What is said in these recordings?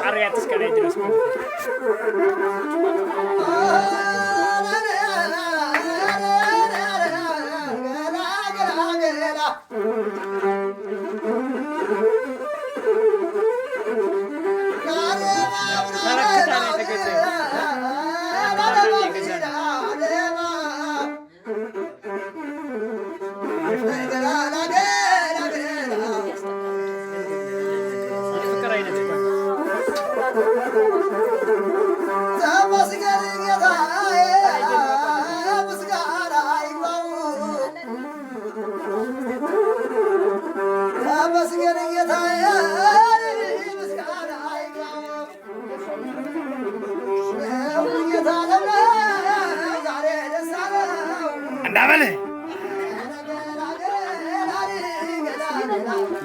Arya sekali terus.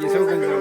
የሰው ገንዘብ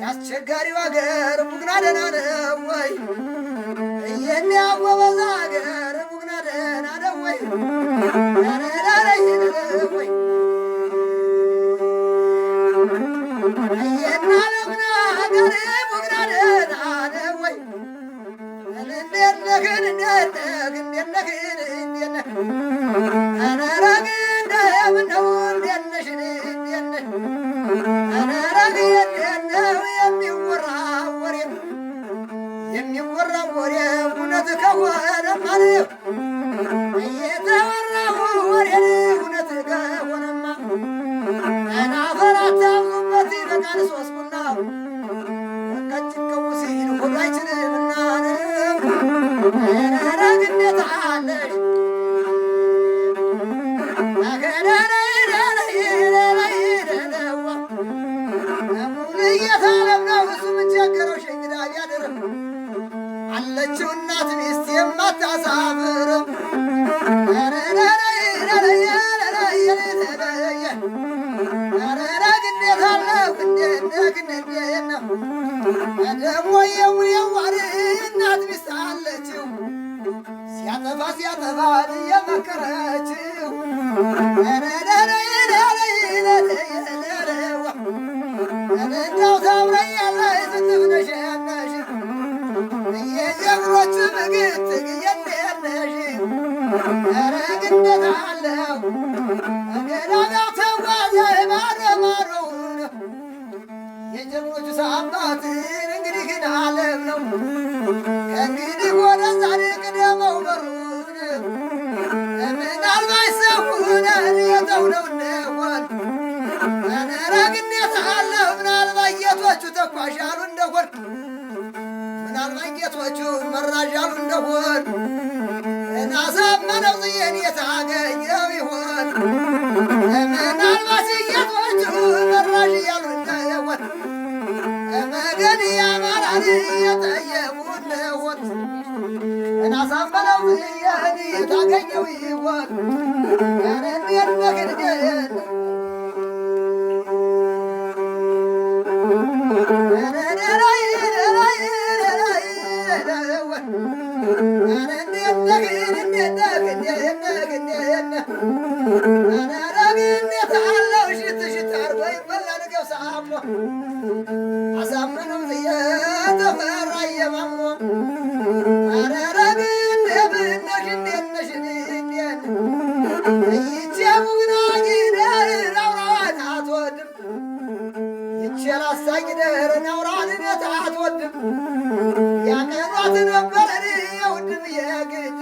ያስቸጋሪው አገር ቡግና ደህና ነው ወይ? የሚያወበዛ አገር ቡግና ደህና ነው ወይ? የናለምና አገር ቡግና ደህና ነው ወይ? እንዴት ነህን እንዴት ነህ እንዴት ነህን እንዴት ነህ አነረግ እንደምነው እንዴት ነሽን እንዴት ነህ አነረግ እንዴት ነው የሚወራው ወሬ እውነት ከሆነ ማለት እየተወራው ወሬ እውነት ከሆነማ አናፈራት አብዙበት በቃል ሶስት ቡና ወቃችን ከውሲል ሁላችንምና አነረግ እንዴት አለሽ አለችው እናት ሚስት የማታሳፍር ግዴታ አለው ደግሞ የውዋር እናት ሚስት አለችው ሲያጠፋ የመከረችው እንደው ታምረኛለሽ ስትፍነሸነሽ የጀግኖች ምግትግ የለነሽ ኧረ ግነት አለው ገዳጋው ተጓዘ ማረማረውን ጀግኖቹ ሳባትን እንግዲህ ግን ዓለም ነው ከእንግዲህ ወደ ዛሬ ቅደመው በሩን ምናልባት ሰውን የተው ነው እንደሆን ረግኔት አለ ምናልባት ጌቶቹ ተኳሽ ያሉ እንደሆን ምናልባት ጌቶቹ መራዥ ያሉ እንደሆን እናሳመነው ጽየን የታገኘው ይሆን ምናልባት ጌቶቹ መራዥ ያሉ እንደሆን መገን ያማራን የጠየቁ እንደሆን እናሳመነው ጽየን የታገኘው ይሆን እንዴት ነግንገን አሳምነው የተፈራ የማሞ አረረግን ብነሽ እንዴነሽ እንዴን ይቼቡግና ጊደር ናውራዋን አትወድም ይቼላሳኝ ደር ናውራንነት አትወድም ያቀኗት ነበር የውድም የግድ